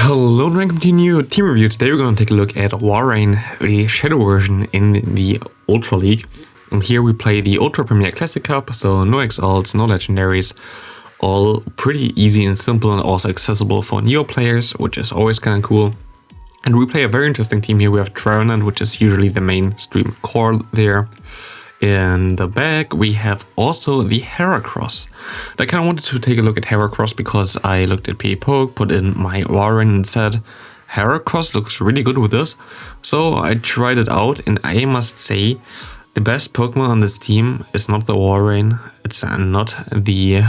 Hello and welcome to a new team review. Today we're going to take a look at Walrein, the Shadow version in the Ultra League. And here we play the Ultra Premier Classic Cup, so no XLs, no Legendaries. All pretty easy and simple and also accessible for Neo players, which is always kind of cool. And we play a very interesting team here. We have Trevenant, which is usually the mainstream core there. In the back, we have also the Heracross. I kind of wanted to take a look at Heracross because I looked at PvPoke, put in my Walrein and said, Heracross looks really good with it. So I tried it out and I must say, the best Pokemon on this team is not the Walrein, it's not the,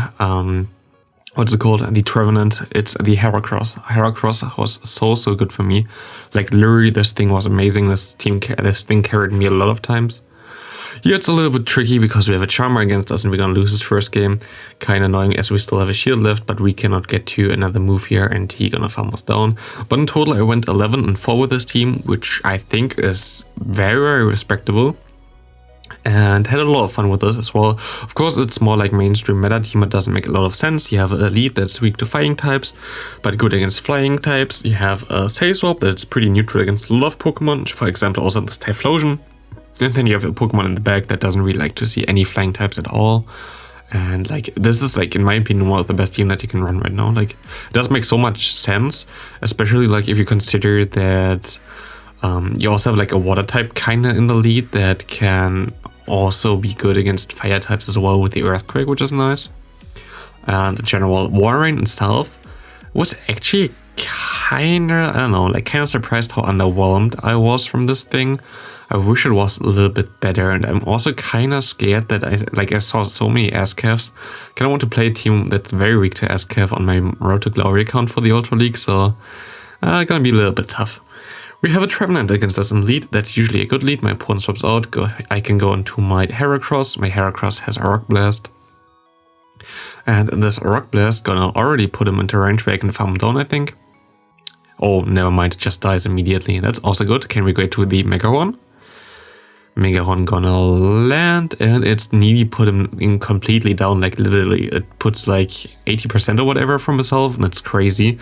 what's it called, the Trevenant, it's the Heracross. Heracross was so good for me. Like literally this thing was amazing, this thing carried me a lot of times. Yeah, it's a little bit tricky because we have a Charmer against us and we're gonna lose his first game. Kinda annoying as we still have a shield left, but we cannot get to another move here and he gonna farm us down. But in total I went 11-4 with this team, which I think is very respectable. And had a lot of fun with this as well. Of course, it's more like mainstream meta team. It doesn't make a lot of sense. You have an Elite that's weak to fighting types, but good against flying types. You have a Swap that's pretty neutral against a lot of Pokemon. For example, also this Typhlosion. And then you have a Pokemon in the back that doesn't really like to see any flying types at all. And like this is like in my opinion one of the best team that you can run right now. Like it does make so much sense, especially like if you consider that you also have like a water type kinda in the lead that can also be good against fire types as well with the Earthquake, which is nice. And in general, Walrein itself was actually kinda, I don't know, like kinda surprised how underwhelmed I was from this thing. I wish it was a little bit better, and I'm also kinda scared that I saw so many ASCAFs. Kinda want to play a team that's very weak to ASCAF on my Road to Glory account for the Ultra League, so gonna be a little bit tough. We have a Trevenant against us in lead. That's usually a good lead. My opponent swaps out. I can go into my Heracross. My Heracross has a Rock Blast. And this Rock Blast gonna already put him into range where I can farm him down, I think. Oh, never mind. It just dies immediately. That's also good. Can we go to the Mega Horn? Mega Horn gonna land, and it's needy put him in completely down, like literally it puts like 80% or whatever from his health, and that's crazy.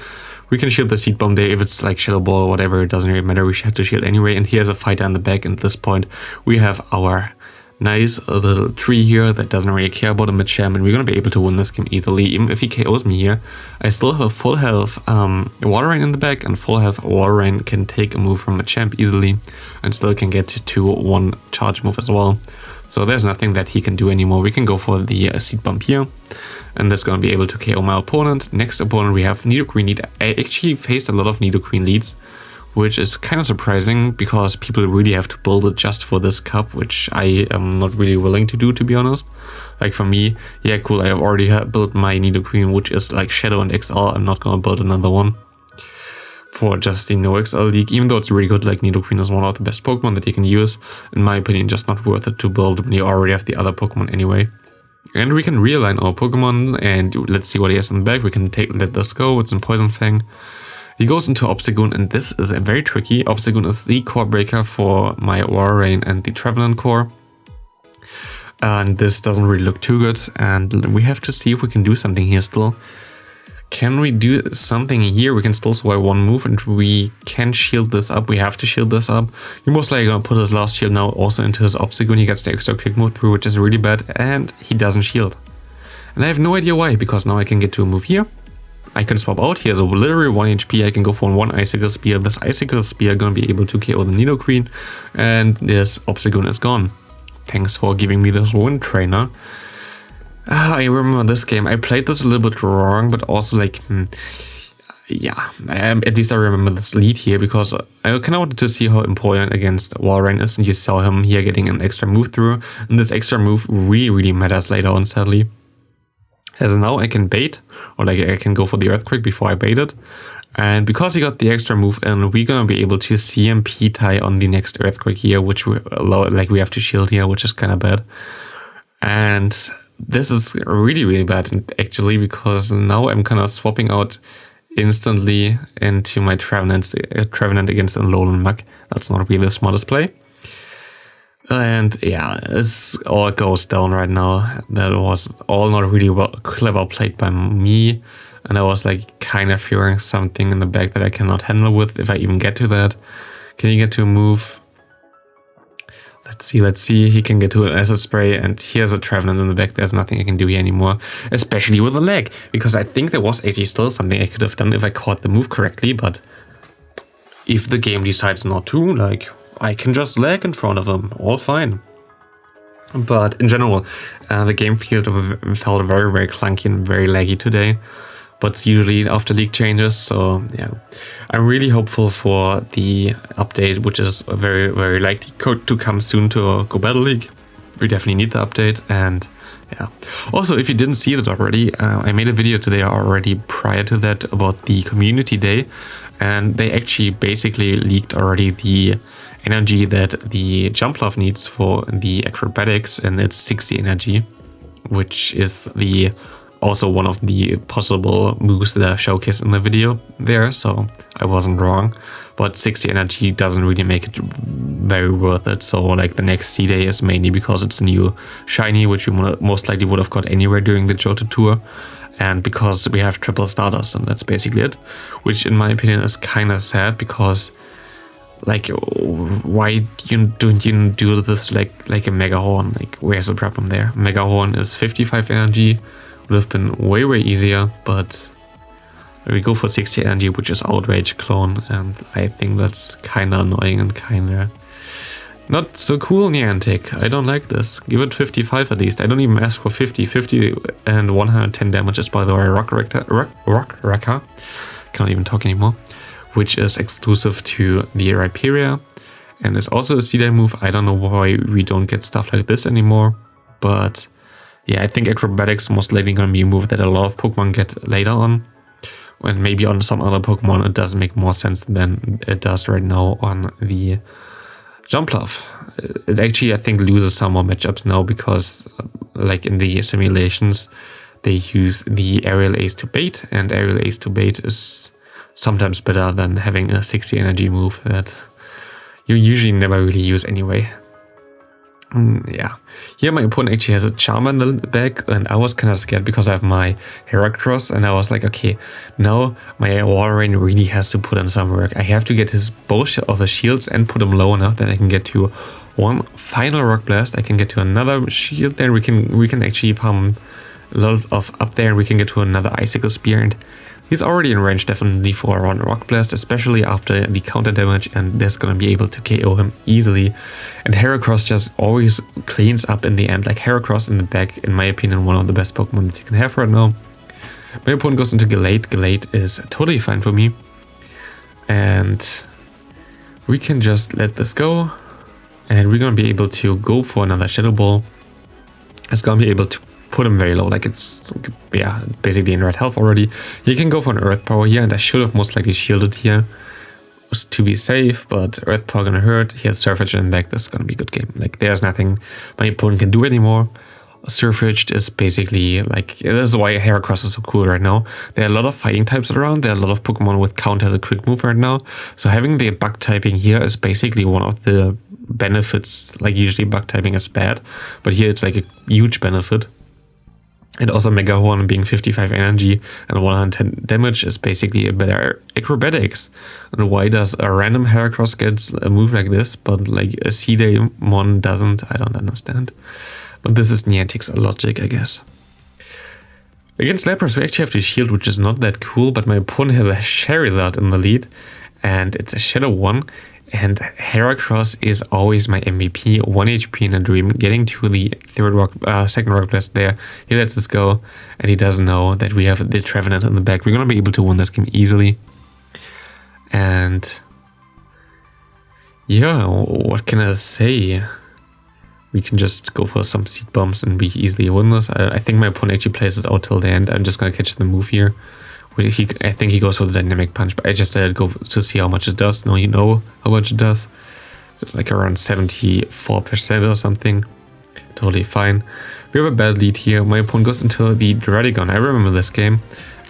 We can shield the Seed Bomb there if it's like Shadow Ball or whatever, it doesn't really matter, we have to shield anyway. And he has a fighter in the back, and at this point we have our nice little tree here that doesn't really care about a mid-champ, and we're gonna be able to win this game easily. Even if he KOs me here, I still have a full health Walrein in the back, and full health Walrein can take a move from a champ easily and still can get to one charge move as well. So there's nothing that he can do anymore. We can go for the Seed Bomb here, and that's gonna be able to KO my opponent. Next opponent we have Nidoqueen lead. I actually faced a lot of Nidoqueen leads, which is kind of surprising because people really have to build it just for this cup, which I am not really willing to do, to be honest. Like for me, yeah, cool, I have already built my Nidoqueen, which is like Shadow and XL. I'm not gonna build another one for just the no XL league, even though it's really good. Like Nidoqueen is one of the best Pokemon that you can use. In my opinion, just not worth it to build when you already have the other Pokemon anyway. And we can realign our Pokemon, and let's see what he has in the back. We can let this go. It's in Poison Fang. He goes into Obstagoon, and this is very tricky. Obstagoon is the core breaker for my Walrein and the Trevenant core. And this doesn't really look too good, and we have to see if we can do something here still. Can we do something here? We can still survive one move, and we can shield this up. We have to shield this up. He most likely gonna put his last shield now also into his Obstagoon. He gets the extra quick move through, which is really bad, and he doesn't shield. And I have no idea why, because now I can get to a move here. I can swap out. He has a literally 1 HP. I can go for one Icicle Spear. This Icicle Spear gonna be able to KO the Nidoqueen, and this Obstagoon is gone. Thanks for giving me this Wind Trainer. I remember this game. I played this a little bit wrong, but also like, yeah, at least I remember this lead here because I kind of wanted to see how important against Walrein is, and you saw him here getting an extra move through, and this extra move really matters later on, sadly. As now I can bait, or like I can go for the Earthquake before I bait it. And because he got the extra move in, we're gonna be able to CMP tie on the next Earthquake here, which we we have to shield here, which is kind of bad. And this is really bad actually, because now I'm kind of swapping out instantly into my Trevenant against a Alolan Muk. That's not really the smartest play. And yeah, it's all goes down right now. That was all not really clever played by me. And I was like kind of fearing something in the back that I cannot handle with if I even get to that. Can he get to a move? Let's see. He can get to an acid spray, and here's a Trevenant in the back. There's nothing I can do here anymore, especially with a lag, because I think there was actually still something I could have done if I caught the move correctly, but if the game decides not to, like, I can just lag in front of him, all fine. But in general, the game field felt very, very clunky and very laggy today. But usually after league changes, so yeah. I'm really hopeful for the update, which is very, very likely to come soon to Go Battle League. We definitely need the update, and yeah. Also, if you didn't see that already, I made a video today already prior to that about the community day, and they actually basically leaked already the energy that the Jumpluff needs for the acrobatics, and it's 60 energy, which is the also one of the possible moves that I showcased in the video there, so I wasn't wrong. But 60 energy doesn't really make it very worth it, so like the next C-Day is mainly because it's a new shiny, which we most likely would have got anywhere during the Johto tour, and because we have triple starters, and that's basically it. Which in my opinion is kind of sad, because like, why don't you do this like a Mega Horn? Like, where's the problem there? Mega Horn is 55 energy. Would have been way, way easier, but we go for 60 energy, which is Outrage clone, and I think that's kind of annoying and kind of not so cool, Niantic. I don't like this. Give it 55 at least. I don't even ask for 50. 50 and 110 damage is, by the way, Rock Wrecker. Can't even talk anymore. Which is exclusive to the Rhyperior, and is also a C-Day move. I don't know why we don't get stuff like this anymore, but yeah, I think acrobatics most likely gonna be a move that a lot of Pokemon get later on. And maybe on some other Pokemon it does make more sense than it does right now on the Jumpluff. It actually, I think, loses some more matchups now, because like in the simulations they use the Aerial Ace to bait, and Aerial Ace to bait is sometimes better than having a 60 energy move that you usually never really use anyway. Yeah, here my opponent actually has a Charmer in the back, and I was kind of scared because I have my Heracross, and I was like, okay, now my Walrein really has to put in some work. I have to get his both of his shields and put them low enough that I can get to one final Rock Blast. I can get to another shield, then we can actually farm a lot of up there, and we can get to another Icicle Spear, and he's already in range definitely for a Rock Blast, especially after the counter damage, and that's gonna be able to KO him easily. And Heracross just always cleans up in the end. Like, Heracross in the back, in my opinion, one of the best Pokemon that you can have right now. My opponent goes into Gallade. Gallade is totally fine for me. And we can just let this go. And we're gonna be able to go for another Shadow Ball. It's gonna be able to put him very low, like it's, yeah, basically in red health already. You can go for an Earth Power here, and I should have most likely shielded here to be safe, but Earth Power gonna hurt. He has Surfage in the back. This is gonna be a good game. Like, there's nothing my opponent can do anymore. Surfage is basically like, this is why Heracross is so cool right now. There are a lot of fighting types around. There are a lot of Pokemon with counter as a quick move right now. So having the bug typing here is basically one of the benefits. Like, usually bug typing is bad, but here it's like a huge benefit. And also Mega Horn being 55 energy and 110 damage is basically a better acrobatics. And why does a random Heracross get a move like this, but like a C-Day Mon doesn't? I don't understand. But this is Niantic's logic, I guess. Against Lapras we actually have the shield, which is not that cool, but my opponent has a Charizard in the lead, and it's a Shadow 1. And Heracross is always my MVP, 1 HP in a dream. Getting to the second Rock Blast there, he lets this go, and he doesn't know that we have the Trevenant in the back. We're gonna be able to win this game easily. And yeah, what can I say? We can just go for some Seed Bombs and we easily win this. I think my opponent actually plays it out till the end. I'm just gonna catch the move here. I think he goes for the Dynamic Punch, but I just go to see how much it does. Now you know how much it does. It's like around 74% or something. Totally fine. We have a bad lead here. My opponent goes into the Dradigon. I remember this game.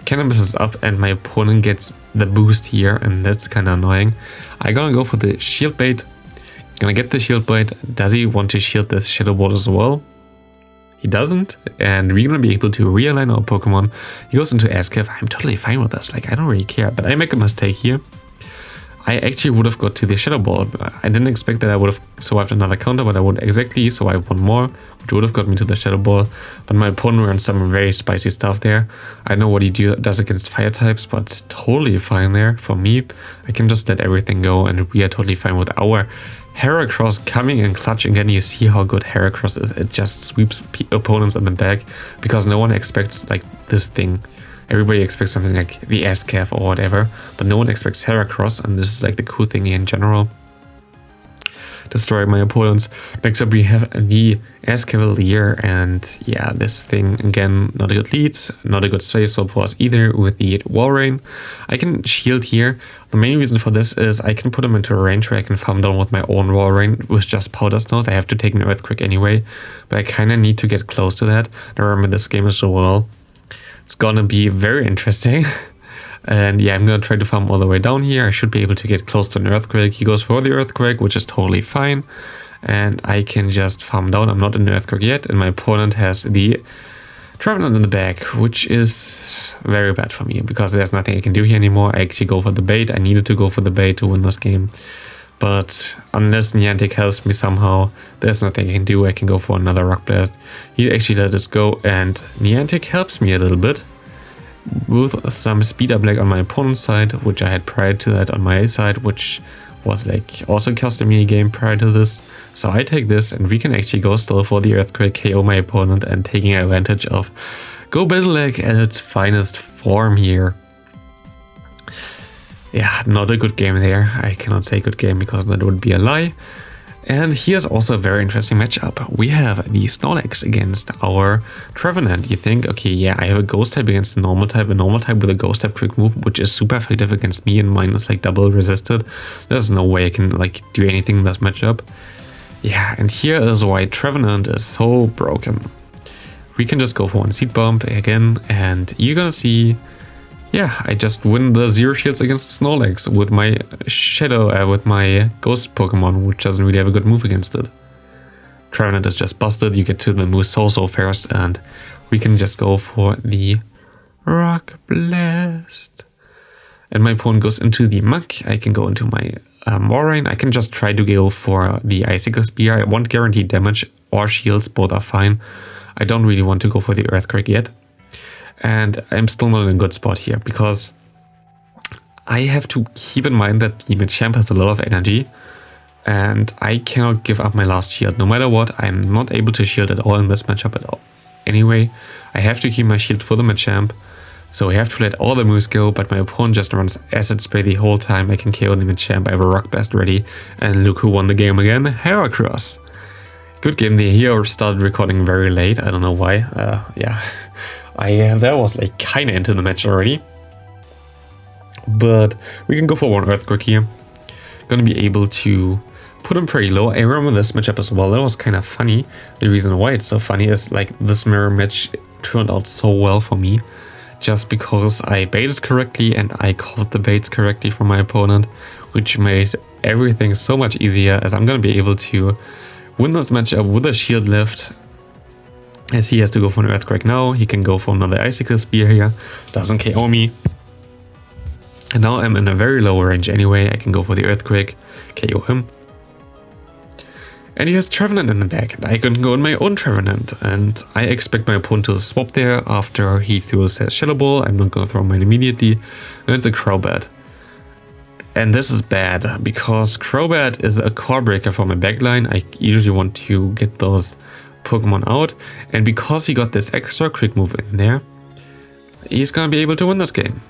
Cannon misses up and my opponent gets the boost here, and that's kind of annoying. I'm gonna go for the Shield Bait. Gonna get the Shield Bait. Does he want to shield this Shadow Ball as well? He doesn't, and we're gonna be able to realign our Pokemon. He goes into ASCAF. I'm totally fine with this, like I don't really care, but I make a mistake here. I actually would have got to the Shadow Ball. I didn't expect that I would have survived another counter, but I would exactly survive one more, which would have got me to the Shadow Ball. But my opponent ran some very spicy stuff there. I know what he does against fire types, but totally fine there for me. I can just let everything go, and we are totally fine with our Heracross coming in clutch. Again, you see how good Heracross is. It just sweeps opponents in the back because no one expects like this thing. Everybody expects something like the ASCAF or whatever, but no one expects Heracross, and this is like the cool thing in general. Destroy my opponents. Next up we have the Cavalier, and yeah, this thing again, not a good lead, not a good save swap for us either with the Walrein. I can shield here. The main reason for this is I can put him into a range where I can farm down with my own Walrein with just Powder Stones. I have to take an Earthquake anyway, but I kind of need to get close to that. I remember this game as well. It's gonna be very interesting. And yeah, I'm gonna try to farm all the way down here. I should be able to get close to an Earthquake. He goes for the Earthquake, which is totally fine. And I can just farm down. I'm not in the Earthquake yet, and my opponent has the Trevenant in the back, which is very bad for me because there's nothing I can do here anymore. I actually go for the bait. I needed to go for the bait to win this game. But unless Niantic helps me somehow, there's nothing I can do. I can go for another Rock Blast. He actually let us go, and Niantic helps me a little bit with some speed up lag on my opponent's side, which I had prior to that on my side, which was like also costing me a game prior to this. So I take this, and we can actually go still for the Earthquake, KO my opponent, and taking advantage of Go Battle Lag at its finest form here. Yeah, not a good game there. I cannot say good game because that would be a lie. And here's also a very interesting matchup. We have the Snorlax against our Trevenant. You think, okay, yeah, I have a Ghost type against a normal type with a Ghost type quick move, which is super effective against me, and mine is like double resisted. There's no way I can like do anything in this matchup. Yeah, and here is why Trevenant is so broken. We can just go for one Seed Bomb again, and you're gonna see, yeah, I just win the Zero Shields against Snorlax with my with my Ghost Pokemon, which doesn't really have a good move against it. Trevenant is just busted. You get to the move so fast, and we can just go for the Rock Blast. And my opponent goes into the Muck. I can go into my Walrein. I can just try to go for the Icicle Spear. I want guaranteed damage or shields, both are fine. I don't really want to go for the Earthquake yet. And I'm still not in a good spot here because I have to keep in mind that the Machamp has a lot of energy, and I cannot give up my last shield. No matter what, I'm not able to shield at all in this matchup at all. Anyway, I have to keep my shield for the Machamp, so I have to let all the moves go, but my opponent just runs Acid Spray the whole time. I can KO the Machamp, I have a Rock Blast ready, and look who won the game again, Heracross. Good game there. Here started recording very late, I don't know why, yeah. That was like kinda into the match already. But we can go for one Earthquake here. Gonna be able to put him pretty low. I remember this matchup as well. That was kind of funny. The reason why it's so funny is like this mirror match turned out so well for me. Just because I baited correctly and I caught the baits correctly from my opponent, which made everything so much easier, as I'm gonna be able to win this matchup with a shield lift. As he has to go for an Earthquake now, he can go for another Icicle Spear here. Doesn't KO me. And now I'm in a very low range anyway. I can go for the Earthquake, KO him. And he has Trevenant in the back, and I can go in my own Trevenant. And I expect my opponent to swap there after he throws his Shadow Ball. I'm not gonna throw mine immediately. And it's a Crobat. And this is bad, because Crobat is a core breaker for my backline. I usually want to get those Pokemon out, and because he got this extra quick move in there, he's gonna be able to win this game.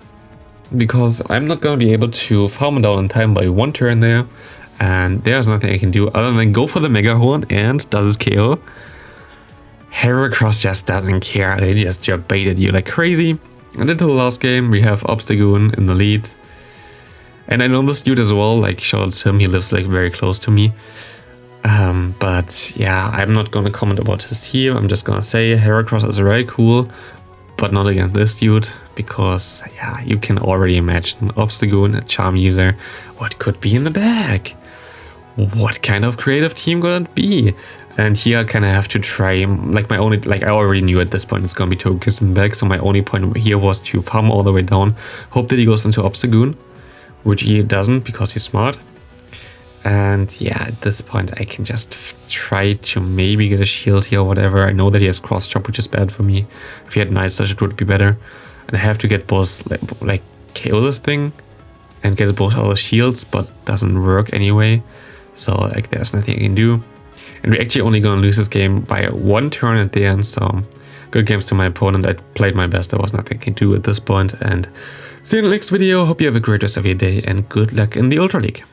Because I'm not gonna be able to farm him down in time by one turn there, and there's nothing I can do other than go for the Mega Horn, and does his KO. Heracross just doesn't care, they just baited you like crazy. And into the last game, we have Obstagoon in the lead. And I know this dude as well, like shout out to him, he lives like very close to me. But yeah, I'm not gonna comment about his team. I'm just gonna say Heracross is very cool, but not against this dude, because yeah, you can already imagine Obstagoon, a Charm user, what could be in the bag. What kind of creative team could it be? And here I kind of have to try, like I already knew at this point it's gonna be Togekiss back, so my only point here was to farm all the way down, hope that he goes into Obstagoon, which he doesn't because he's smart. And yeah, at this point I can just try to maybe get a shield here or whatever. I know that he has Cross Chop, which is bad for me. If he had Night Slash, it would be better. And I have to get both, like KO this thing and get both other shields, but doesn't work anyway. So like there's nothing I can do. And we're actually only gonna lose this game by 1 turn at the end, so good games to my opponent. I played my best, there was nothing I can do at this point. And see you in the next video. Hope you have a great rest of your day and good luck in the Ultra League.